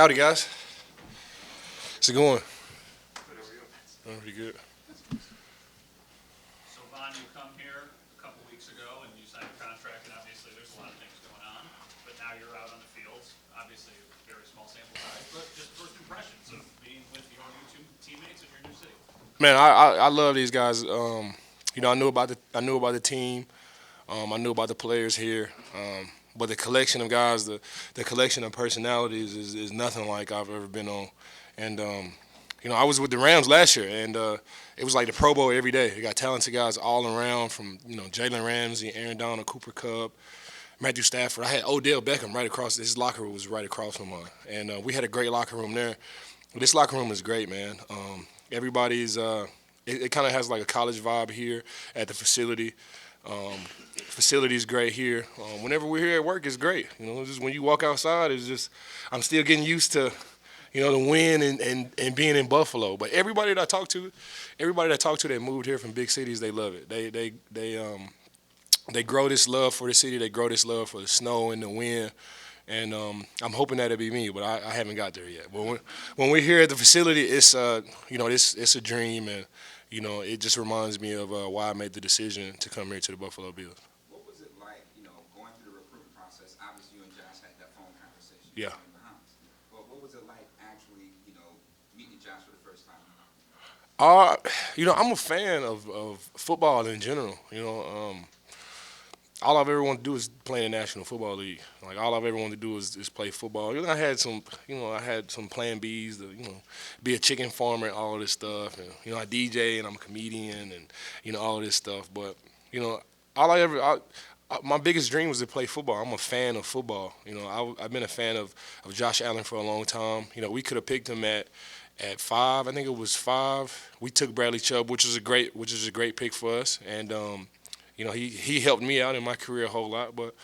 Howdy, guys. How's it going? Good, how are you? Oh, pretty good. So, Vaughn, you come here a couple weeks ago and you signed a contract, and obviously there's a lot of things going on, but now you're out on the fields. Obviously, a very small sample size, but just first impressions of being with your new two teammates in your new city. Man, I love these guys. I knew about the team. I knew about the players here. But the collection of guys, the collection of personalities is nothing like I've ever been on. And I was with the Rams last year, and it was like the Pro Bowl every day. You got talented guys all around, from Jalen Ramsey, Aaron Donald, Cooper Kupp, Matthew Stafford. I had Odell Beckham right across. His locker room was right across from mine, and we had a great locker room there. This locker room is great, man. Everybody's it kind of has like a college vibe here at the facility. Facility's great here. Whenever we're here at work, it's great. Just when you walk outside, it's just I'm still getting used to the wind and being in Buffalo. But everybody that I talk to that moved here from big cities, they love it. They grow this love for the city. They grow this love for the snow and the wind. And I'm hoping that'll be me, but I haven't got there yet. But when we're here at the facility, it's it's a dream, and it just reminds me of why I made the decision to come here to the Buffalo Bills. What was it like, going through the recruitment process? Obviously, you and Josh had that phone conversation. Yeah. In the house. But what was it like actually, meeting Josh for the first time? I'm a fan of football in general. All I've ever wanted to do is play in the National Football League. Like, all I've ever wanted to do is play football. I had some plan Bs to, be a chicken farmer and all of this stuff. And, I DJ and I'm a comedian and, all of this stuff. But, my biggest dream was to play football. I'm a fan of football. I've been a fan of Josh Allen for a long time. We could have picked him at 5. I think it was 5. We took Bradley Chubb, which is a great pick for us. And, he helped me out in my career a whole lot. But,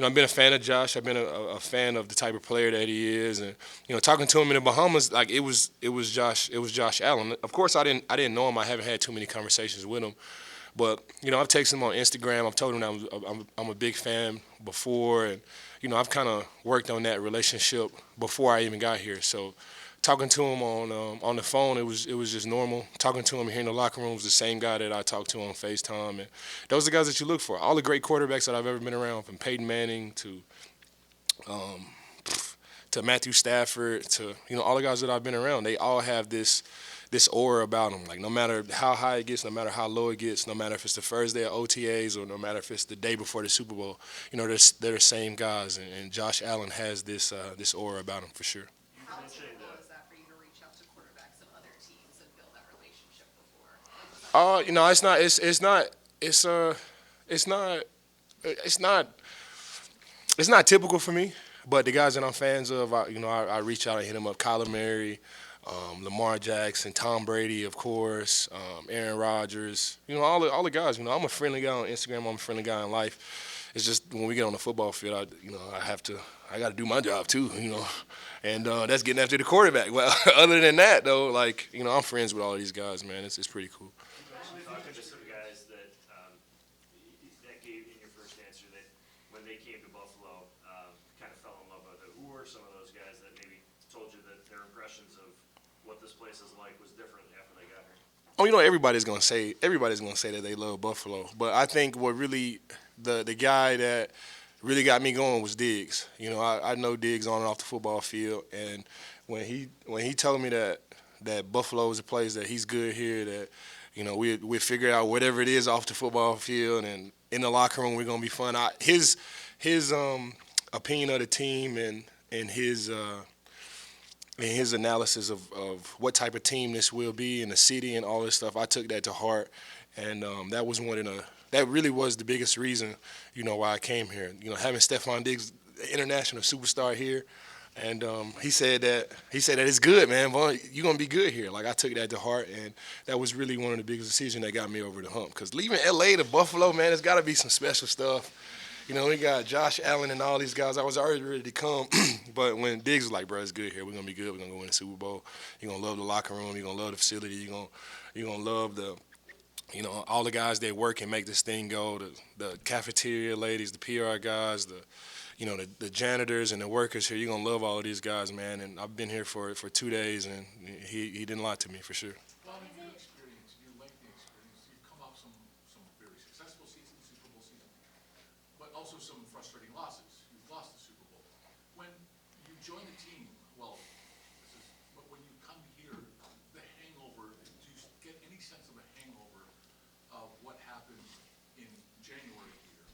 I've been a fan of Josh. I've been a fan of the type of player that he is. And, talking to him in the Bahamas, like it was Josh Allen. Of course, I didn't know him. I haven't had too many conversations with him. But, I've texted him on Instagram. I've told him that I'm a big fan before. And, I've kind of worked on that relationship before I even got here. So, talking to him on the phone, it was just normal. Talking to him here in the locker room was the same guy that I talked to on FaceTime, and those are the guys that you look for. All the great quarterbacks that I've ever been around, from Peyton Manning to Matthew Stafford to all the guys that I've been around, they all have this aura about them. Like, no matter how high it gets, no matter how low it gets, no matter if it's the first day of OTAs or no matter if it's the day before the Super Bowl, they're the same guys, and Josh Allen has this aura about him for sure. How typical is that for you to reach out to quarterbacks of other teams and build that relationship before? It's not typical for me. But the guys that I'm fans of, I reach out and hit them up. Kyler Murray, Lamar Jackson, Tom Brady, of course, Aaron Rodgers. All the guys. I'm a friendly guy on Instagram. I'm a friendly guy in life. It's just when we get on the football field, I got to do my job too. And that's getting after the quarterback. Well, other than that, though, I'm friends with all these guys, man. It's pretty cool. Talking to some guys that gave in your first answer that when they came to Buffalo, kind of fell in love with it. Who were some of those guys that maybe told you that their impressions of what this place is like was different after they got here? Oh, everybody's gonna say that they love Buffalo, but I think what really the guy that really got me going was Diggs. I know Diggs on and off the football field, and when he told me that Buffalo is a place that he's good here, that we figure out whatever it is off the football field, and in the locker room we're gonna be fun. His opinion of the team and his analysis of what type of team this will be in the city and all this stuff, I took that to heart, and that really was the biggest reason, why I came here. Having Stephon Diggs, international superstar here, and he said that it's good, man. Vaughn, you're gonna be good here. Like, I took that to heart, and that was really one of the biggest decisions that got me over the hump. Because leaving LA to Buffalo, man, it's got to be some special stuff. We got Josh Allen and all these guys. I was already ready to come, but when Diggs was like, "Bro, it's good here. We're gonna be good. We're gonna go win the Super Bowl. You're gonna love the locker room. You're gonna love the facility. You're gonna love the." All the guys that work and make this thing go, the cafeteria ladies, the PR guys, the janitors and the workers here. You're gonna love all of these guys, man. And I've been here for 2 days, and he didn't lie to me for sure. Well, in your experience, in your lengthy experience, you've come off some very successful seasons, Super Bowl season, but also some frustrating losses. You've lost the Super Bowl. When you join the team, but when you come here, the hangover, do you get any sense of a hangover of what happened in January here?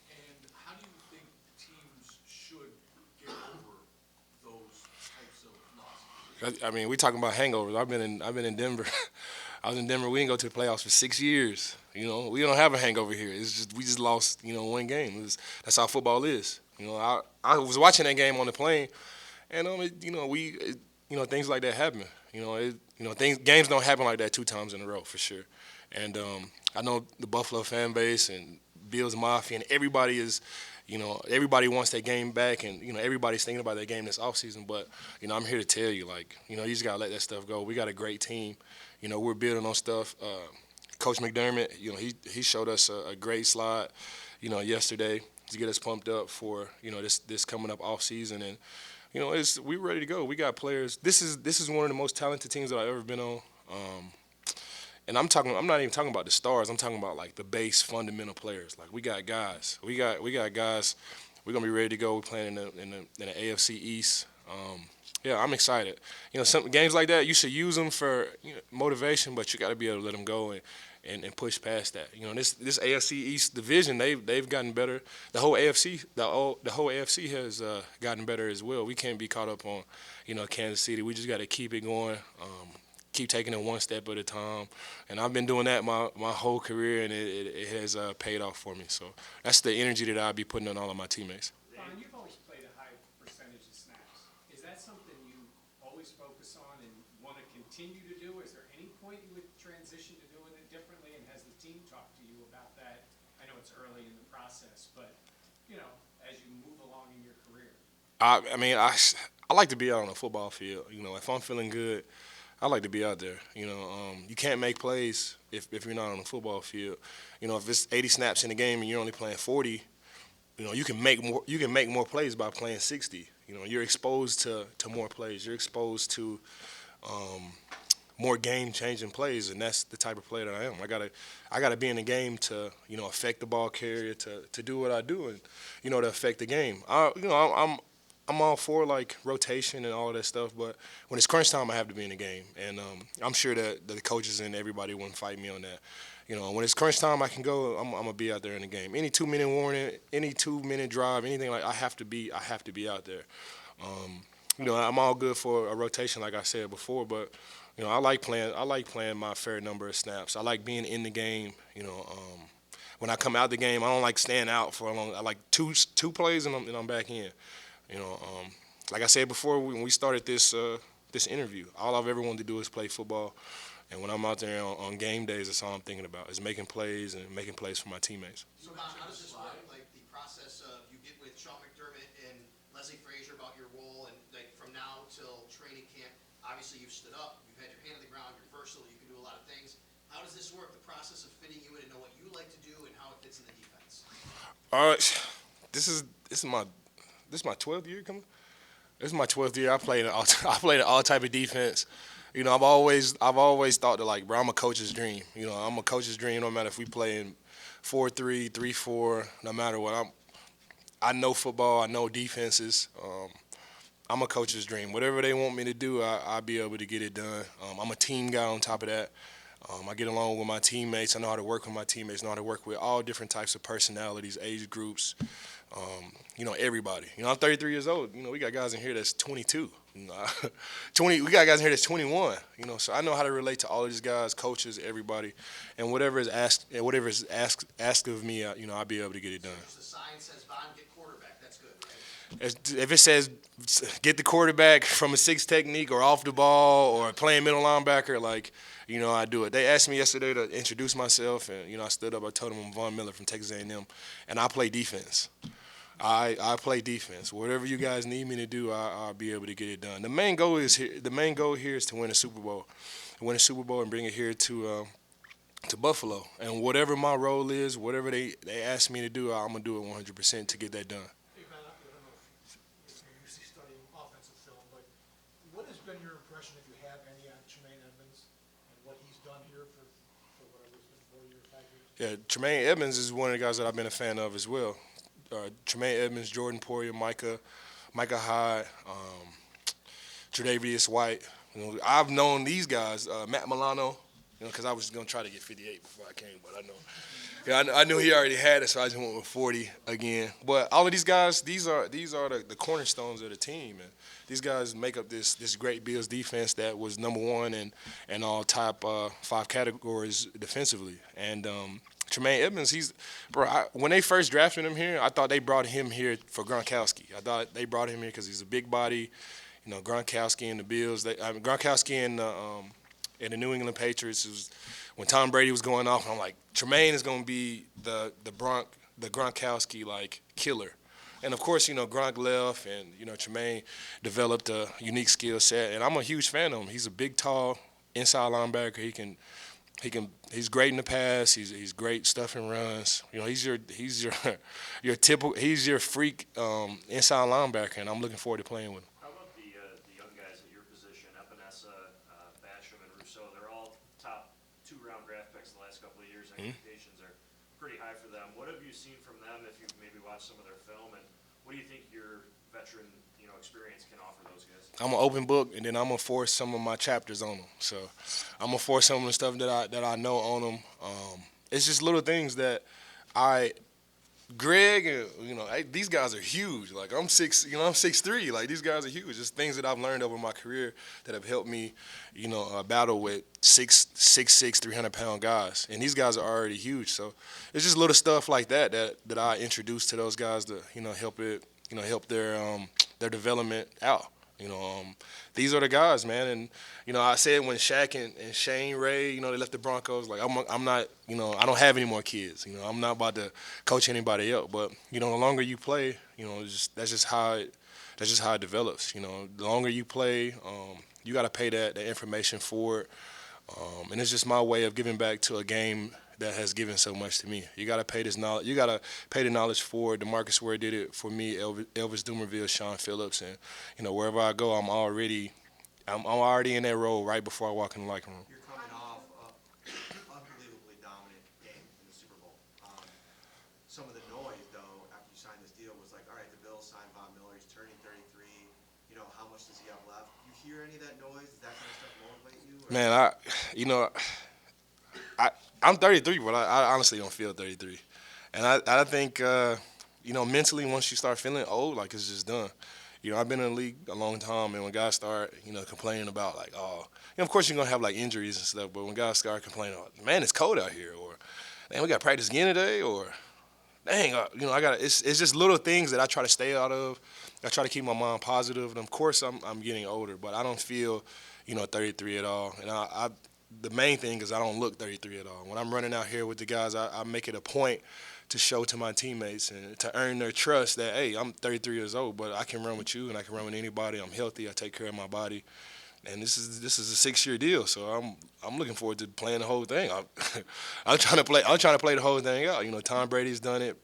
And how do you think teams should get over those types of losses? I mean, we talking about hangovers. I've been in Denver. I was in Denver. We didn't go to the playoffs for 6 years. We don't have a hangover here. It's just we just lost, one game. That's how football is. I was watching that game on the plane, and things like that happen. Games don't happen like that 2 times in a row for sure. And I know the Buffalo fan base and Bills Mafia and everybody is. Everybody wants that game back, and everybody's thinking about that game this offseason. But I'm here to tell you, you just gotta let that stuff go. We got a great team. We're building on stuff. Coach McDermott, he showed us a great slide, yesterday to get us pumped up for this coming up off season, and we're ready to go. We got players. This is one of the most talented teams that I've ever been on. And I'm not even talking about the stars. I'm talking about the base fundamental players. We got guys. We got guys. We're gonna be ready to go. We're playing in the AFC East. Yeah, I'm excited. Some games like that, you should use them for motivation, but you got to be able to let them go and push past that. This AFC East division, they've gotten better. The whole AFC has gotten better as well. We can't be caught up on Kansas City. We just got to keep it going. Keep taking it one step at a time, and I've been doing that my whole career, and it has paid off for me. So that's the energy that I'll be putting on all of my teammates. Ron, you've always played a high percentage of snaps. Is that something you always focus on and want to continue to do? Is there any point you would transition to doing it differently, and has the team talked to you about that? I know it's early in the process, but as you move along in your career. I like to be out on the football field. If I'm feeling good, I like to be out there. You can't make plays if you're not on the football field. If it's 80 snaps in the game and you're only playing 40, you can make more plays by playing 60. You're exposed to more plays. You're exposed to more game-changing plays, and that's the type of player that I am. I gotta be in the game to affect the ball carrier, to do what I do, and to affect the game. I'm all for rotation and all of that stuff, but when it's crunch time, I have to be in the game, and I'm sure that the coaches and everybody wouldn't fight me on that. When it's crunch time, I can go. I'm gonna be out there in the game. Any 2-minute warning, any 2-minute drive, anything I have to be out there. I'm all good for a rotation, like I said before, but I like playing my fair number of snaps. I like being in the game. When I come out the game, I don't like staying out for a long. I like two plays and I'm back in. Like I said before, when we started this interview, all I've ever wanted to do is play football. And when I'm out there on game days, that's all I'm thinking about is making plays and making plays for my teammates. So how does this work? The process of you get with Sean McDermott and Leslie Frazier about your role, and from now till training camp, obviously you've stood up, you've had your hand on the ground, you're versatile, you can do a lot of things. How does this work? The process of fitting you in and know what you like to do and how it fits in the defense. This is my 12th year coming. This is my 12th year. I played all type of defense. I've always thought that bro, I'm a coach's dream. I'm a coach's dream. No matter if we play in 4-3, 3-4, no matter what. I know football. I know defenses. I'm a coach's dream. Whatever they want me to do, I'll be able to get it done. I'm a team guy on top of that. I get along with my teammates. I know how to work with my teammates. I know how to work with all different types of personalities, age groups. Everybody. I'm 33 years old. We got guys in here that's 22. We got guys in here that's 21. So I know how to relate to all of these guys, coaches, everybody, and whatever is asked of me, I'll be able to get it done. The sign says Von get quarterback. That's good, right? If it says get the quarterback from a 6 technique or off the ball or playing middle linebacker, I do it. They asked me yesterday to introduce myself, and I stood up. I told them I'm Von Miller from Texas A&M, and I play defense. I play defense. Whatever you guys need me to do, I'll be able to get it done. The main goal here is to win a Super Bowl, and bring it here to Buffalo. And whatever my role is, whatever they ask me to do, I'm gonna do it 100% to get that done. Hey, man, here for whatever it's been, 4 years, 5 years? Yeah, Trey Edmunds is one of the guys that I've been a fan of as well. Trey Edmunds, Jordan Poyer, Micah Hyde, Tre'Davious White. I've known these guys, Matt Milano, because I was going to try to get 58 before I came, but I know. Yeah, I knew he already had it, so I just went with 40 again. But all of these guys, these are the cornerstones of the team, and these guys make up this great Bills defense that was number one in all top 5 categories defensively. And Trey Edmunds, when they first drafted him here, I thought they brought him here for Gronkowski. I thought they brought him here because he's a big body. Gronkowski and the Bills. Gronkowski and the New England Patriots was when Tom Brady was going off. I'm like, Tremaine is going to be the Gronkowski killer. And of course, Gronk left, and Tremaine developed a unique skill set. And I'm a huge fan of him. He's a big, tall inside linebacker. He's great in the pass. He's great stuffing runs. He's your freak inside linebacker, and I'm looking forward to playing with him. How about the young guys at your position, Epinesa, Basham, and Rousseau? They're all top 2-round draft picks the last couple of years. Expectations are pretty high for them. What have you seen from them if you've maybe watched some of their film, and what do you think your veteran experience can offer those guys? I'm an open book, and then I'm gonna force some of my chapters on them. So I'm gonna force some of the stuff that I know on them. It's just little things that Greg, these guys are huge. I'm 6'3". These guys are huge. Just things that I've learned over my career that have helped me, battle with 6'6", 300-pound guys. And these guys are already huge. So it's just little stuff like that I introduce to those guys to, help their development out. These are the guys, man. And I said when Shaq and Shane Ray, they left the Broncos. I'm not, I don't have any more kids. I'm not about to coach anybody else. But the longer you play, that's just how it develops. The longer you play, you got to pay that information forward. And it's just my way of giving back to a game that has given so much to me. You got to pay this knowledge. You got to pay the knowledge forward. DeMarcus Ware did it for me. Elvis Dumerville, Sean Phillips, and wherever I go, I'm already in that role right before I walk in the locker room. You're coming off an unbelievably dominant game in the Super Bowl. Some of the noise, though, after you signed this deal was like, all right, the Bills signed Von Miller. He's turning 33. How much does he have left? You hear any of that noise? Does that kind of stuff motivate you? Man, I'm 33, but I honestly don't feel 33. And I think, mentally, once you start feeling old, it's just done. I've been in the league a long time, and when guys start, complaining about, of course you're going to have, injuries and stuff, but when guys start complaining, man, it's cold out here, or, man, we got to practice again today, or, dang, it's just little things that I try to stay out of. I try to keep my mind positive, and of course I'm getting older, but I don't feel, 33 at all. And the main thing is I don't look 33 at all. When I'm running out here with the guys, I make it a point to show to my teammates and to earn their trust that, hey, I'm 33 years old, but I can run with you and I can run with anybody. I'm healthy. I take care of my body. And this is a 6-year deal, so I'm looking forward to playing the whole thing. I'm trying to play the whole thing out. Tom Brady's done it.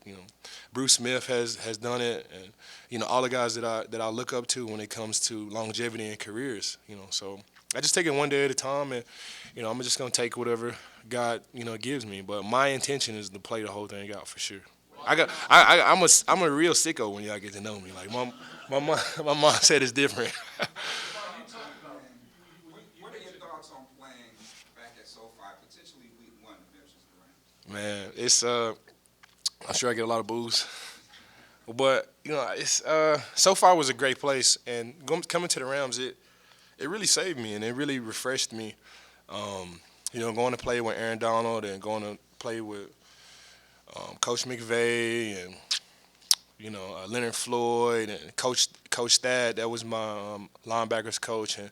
Bruce Smith has done it, and all the guys that I look up to when it comes to longevity and careers. So I just take it one day at a time, and I'm just gonna take whatever God gives me. But my intention is to play the whole thing out for sure. I'm a real sicko when y'all get to know me. My mom said it's different. What are your thoughts on playing back at SoFi, potentially week 1 versus the Rams? Man, it's I'm sure I get a lot of boos, but it's SoFi was a great place, and coming to the Rams, it really saved me and it really refreshed me. Going to play with Aaron Donald and going to play with Coach McVay and Leonard Floyd and Coach Thad. That was my linebackers coach, and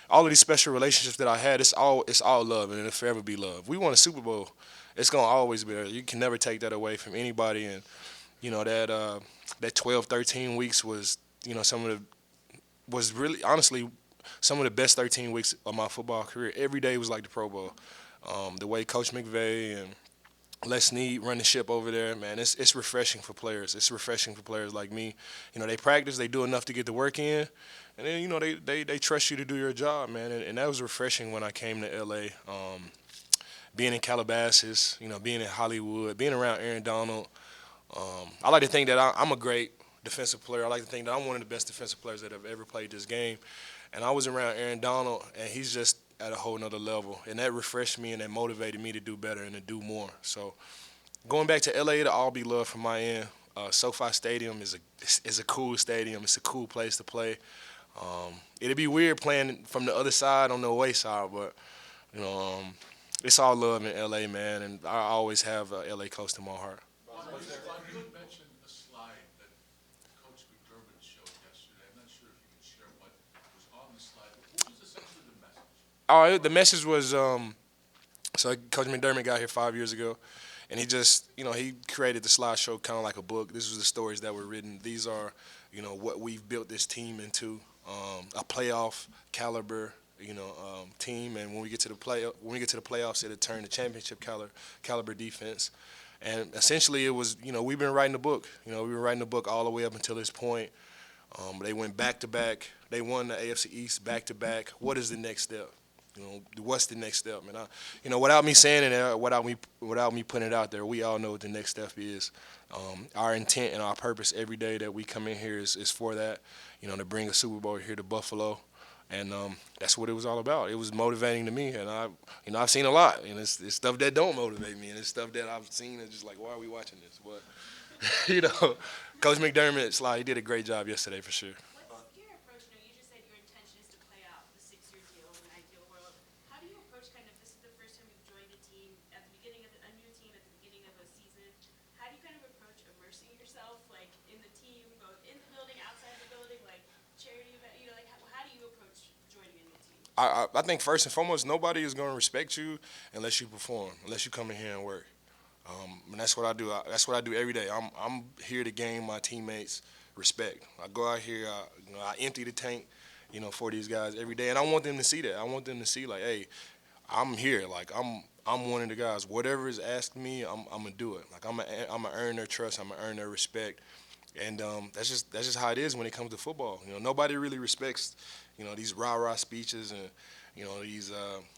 all of these special relationships that I had. It's all love, and it'll forever be love. We won a Super Bowl. It's gonna always be there. You can never take that away from anybody. And that 12, 13 weeks was really honestly some of the best 13 weeks of my football career. Every day was like the Pro Bowl. The way Coach McVay and Les Snead run the ship over there, man, it's refreshing for players. It's refreshing for players like me. They practice, they do enough to get the work in, and then they trust you to do your job, man. And that was refreshing when I came to LA. being in Calabasas, being in Hollywood, being around Aaron Donald. I like to think that I'm a great defensive player. I like to think that I'm one of the best defensive players that have ever played this game. And I was around Aaron Donald, and he's just at a whole nother level. And that refreshed me and that motivated me to do better and to do more. So going back to LA, to all be love from my end. SoFi Stadium is a cool stadium. It's a cool place to play. It'd be weird playing from the other side on the away side, but it's all love in LA, man, and I always have LA close to my heart. You had mentioned a slide that Coach McDermott showed yesterday. I'm not sure if you could share what was on the slide. What was essentially the message? The message was so Coach McDermott got here 5 years ago, and he just he created the slideshow kind of like a book. This was the stories that were written. These are what we've built this team into, a playoff caliber team, and when we get to the playoffs, it'll turn to championship caliber defense. And essentially, it was we've been writing the book. We've been writing the book all the way up until this point. They went back to back. They won the AFC East back to back. What is the next step? What's the next step? And without me saying it, without me putting it out there, we all know what the next step is. Our intent and our purpose every day that we come in here is for that. To bring a Super Bowl here to Buffalo. And that's what it was all about. It was motivating to me, and I've seen a lot, and it's stuff that don't motivate me, and it's stuff that I've seen and just like, why are we watching this? But Coach McDermott, he did a great job yesterday for sure. What's your approach? You just said your intention is to play out the 6-year deal in an ideal world. How do you approach this is the first time you've joined a team at the beginning of a new team at the beginning of a season? How do you approach immersing yourself in the team, both in the building, outside the building, charity event? How do you approach joining a new team? I think first and foremost, nobody is going to respect you unless you perform, unless you come in here and work. And that's what I do. That's what I do every day. I'm here to gain my teammates' respect. I go out here, I empty the tank, for these guys every day, and I want them to see that. I want them to see hey, I'm here. I'm one of the guys. Whatever is asked me, I'm gonna do it. I'm gonna earn their trust. I'm gonna earn their respect. And that's just how it is when it comes to football. Nobody really respects, these rah-rah speeches and,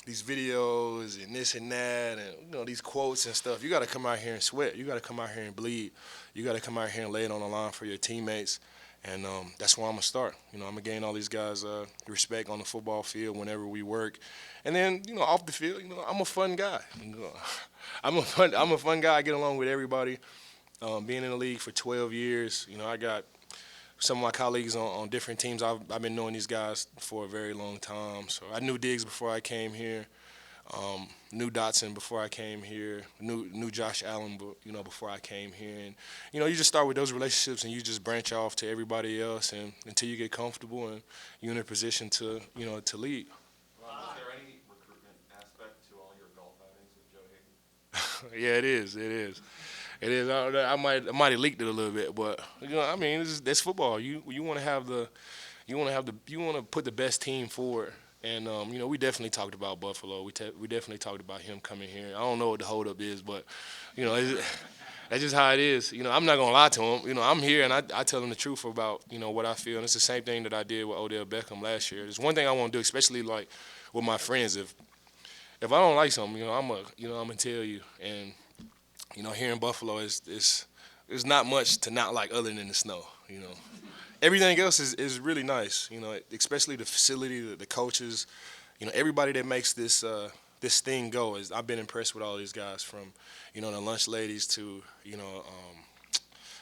these videos and this and that and, these quotes and stuff. You got to come out here and sweat. You got to come out here and bleed. You got to come out here and lay it on the line for your teammates. And that's where I'm going to start. I'm going to gain all these guys respect on the football field whenever we work. And then, off the field, I'm a fun guy. I'm a fun guy. I get along with everybody. Being in the league for 12 years, I got some of my colleagues on different teams. I've been knowing these guys for a very long time. So I knew Diggs before I came here, knew Dotson before I came here, knew Josh Allen, before I came here. And, you just start with those relationships and you just branch off to everybody else and until you get comfortable and you're in a position to, to lead. Is there any recruitment aspect to all your golf outings with Joe Hayden? Yeah, it is. It is. I might have leaked it a little bit, but it's football. You want to put the best team forward, and we definitely talked about Buffalo. We definitely talked about him coming here. I don't know what the holdup is, but that's just how it is. I'm not gonna lie to him. I'm here and I tell him the truth about what I feel, and it's the same thing that I did with Odell Beckham last year. There's one thing I want to do, especially with my friends. If I don't like something, I'm gonna tell you. And here in Buffalo, there's not much to not like other than the snow. Everything else is really nice. Especially the facility, the coaches, everybody that makes this thing go. I've been impressed with all these guys, from the lunch ladies to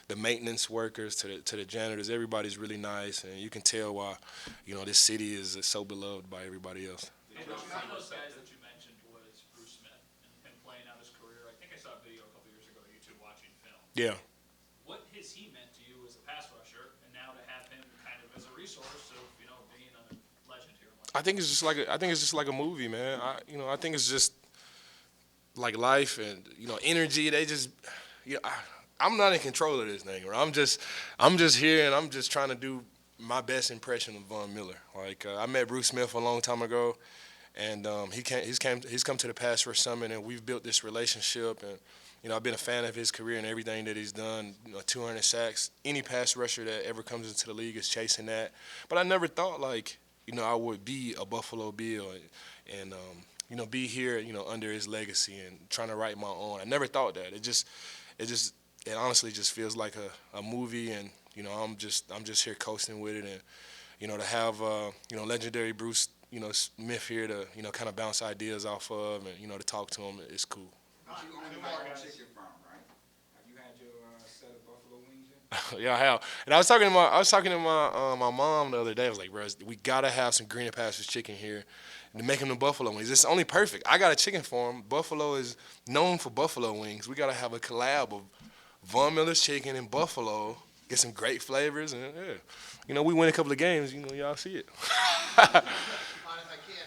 the maintenance workers to the janitors. Everybody's really nice, and you can tell why this city is so beloved by everybody else. One of those guys that you mentioned was Bruce Smith and him playing out his career. I think I saw a video a couple years ago of you two watching film. Yeah. What has he meant to you as a pass rusher, and now to have him kind of as a resource of being a legend here? I think it's just like a movie, man. I think it's just like life and energy. They just I'm not in control of this thing. I'm just here and I'm just trying to do my best impression of Von Miller. I met Bruce Smith a long time ago, and he's come to the Pass Rush Summit, and we've built this relationship. And I've been a fan of his career and everything that he's done. 200 sacks. Any pass rusher that ever comes into the league is chasing that. But I never thought I would be a Buffalo Bill, and be here, under his legacy and trying to write my own. I never thought that. It honestly just feels like a movie, and I'm just here coasting with it, and to have legendary Bruce Smith here to kind of bounce ideas off of, and to talk to him is cool. But you own your own chicken farm, right? Have you had your set of buffalo wings yet? Yeah, I have. And I was talking to my mom the other day. I was like, bro, we gotta have some greener pastures chicken here to make them the buffalo wings. It's only perfect. I got a chicken farm. Buffalo is known for buffalo wings. We gotta have a collab of Von Miller's chicken and buffalo. Get some great flavors, and yeah, we win a couple of games. Y'all see it. If I can,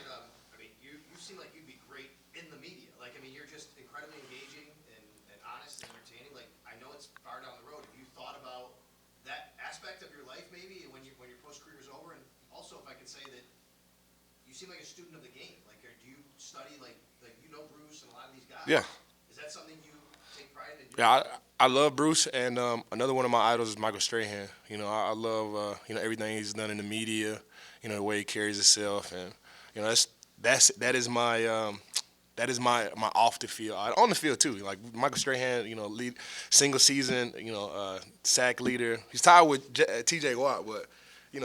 you seem like you'd be great in the media. You're just incredibly engaging and honest and entertaining. I know it's far down the road. Have you thought about that aspect of your life maybe when your post-career is over? And also, if I could say that you seem like a student of the game. Do you study, Bruce and a lot of these guys? Yeah. Is that something you take pride in doing? Yeah, I love Bruce, and another one of my idols is Michael Strahan. I love everything he's done in the media, the way he carries himself, and that is my off the field, on the field too. Like Michael Strahan, lead single season, sack leader. He's tied with T.J. Watt, but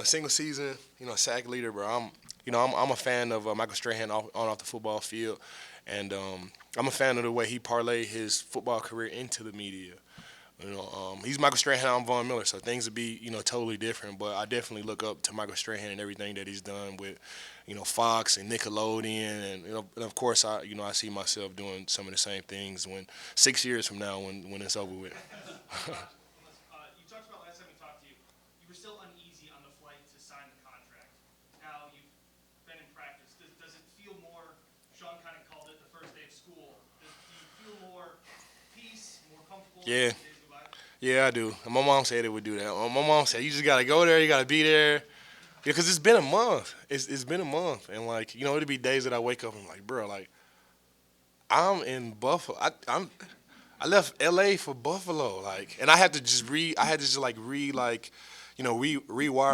single season, sack leader, bro. I'm a fan of Michael Strahan off the football field, and I'm a fan of the way he parlayed his football career into the media. He's Michael Strahan, I'm Von Miller, so things would be, totally different. But I definitely look up to Michael Strahan and everything that he's done with, Fox and Nickelodeon, and of course I see myself doing some of the same things 6 years from now when it's over with. You talked about last time we talked to you, you were still uneasy on the flight to sign the contract. Now you've been in practice. Does it feel more, Sean kind of called it the first day of school, do you feel more peace, more comfortable? Yeah. Yeah, I do. And my mom said it would do that. My mom said, you just got to go there. You got to be there. Yeah, because it's been a month. It's been a month. And, it'll be days that I wake up and I'm like, bro, I'm in Buffalo. I left L.A. for Buffalo. And I had to just rewire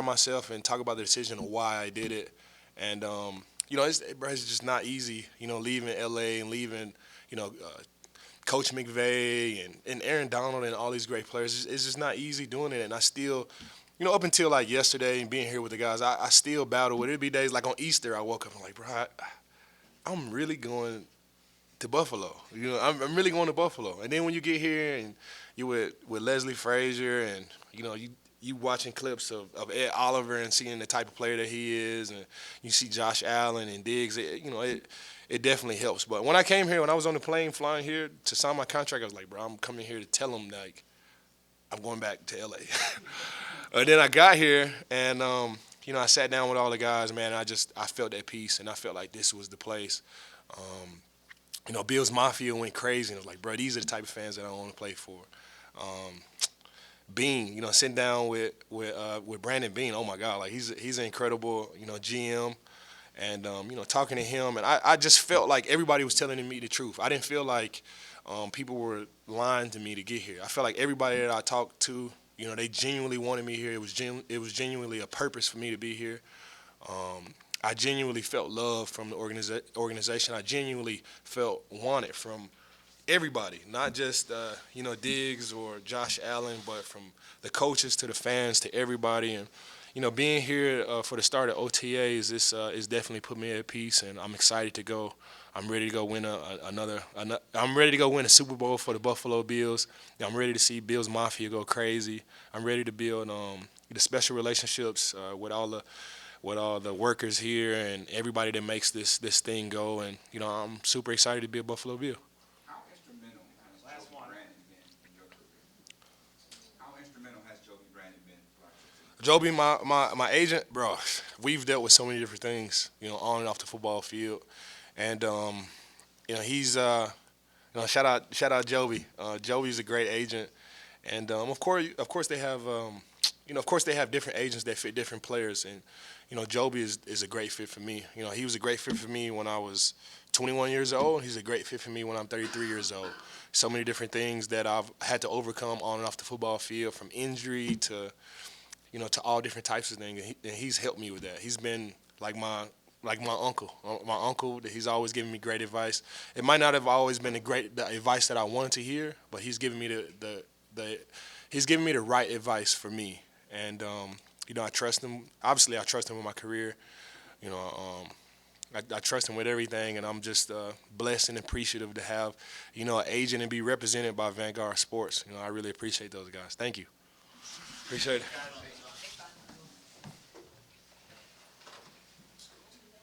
myself and talk about the decision of why I did it. And, it's just not easy, leaving L.A. and leaving, Coach McVay and Aaron Donald and all these great players. It's just not easy doing it. And I still, up until yesterday and being here with the guys, I still battle with it. It'd be days on Easter I woke up and bro, I'm really going to Buffalo. I'm really going to Buffalo. And then when you get here and you with Leslie Frazier and, you watching clips of Ed Oliver and seeing the type of player that he is, and you see Josh Allen and Diggs, it definitely helps. But when I came here, when I was on the plane flying here to sign my contract, I was like, bro, I'm coming here to tell them, I'm going back to L.A. And then I got here, and, I sat down with all the guys, man, and I felt that peace, and I felt like this was the place. Bills Mafia went crazy, and I was like, bro, these are the type of fans that I want to play for. Bean, sitting down with Brandon Bean, oh, my God, he's an incredible, GM. And, talking to him, and I just felt like everybody was telling me the truth. I didn't feel like people were lying to me to get here. I felt like everybody that I talked to, they genuinely wanted me here. It was genuinely a purpose for me to be here. I genuinely felt love from the organization. I genuinely felt wanted from everybody, not just, Diggs or Josh Allen, but from the coaches to the fans to everybody. And, being here for the start of OTAs is definitely put me at peace, and I'm excited to go. I'm ready to go win I'm ready to go win a Super Bowl for the Buffalo Bills. I'm ready to see Bills Mafia go crazy. I'm ready to build the special relationships with all the workers here and everybody that makes this thing go. And I'm super excited to be a Buffalo Bill. How instrumental has Joby Brandon been in your career? How instrumental has Joby Brandon been throughout your career? Joby, my agent, bro, we've dealt with so many different things, on and off the football field. And, he's, shout out Joby. Joby's a great agent. And, of course they have, different agents that fit different players. And, Joby is a great fit for me. He was a great fit for me when I was 21 years old. He's a great fit for me when I'm 33 years old. So many different things that I've had to overcome on and off the football field, from injury to, to all different types of things. And he's helped me with that. He's been like like my uncle. My uncle, he's always giving me great advice. It might not have always been the advice that I wanted to hear, but he's giving me he's giving me the right advice for me. And you know, I trust him. Obviously, I trust him with my career. You know, I trust him with everything, and I'm just blessed and appreciative to have, you know, an agent and be represented by Vanguard Sports. You know, I really appreciate those guys. Thank you. Appreciate it.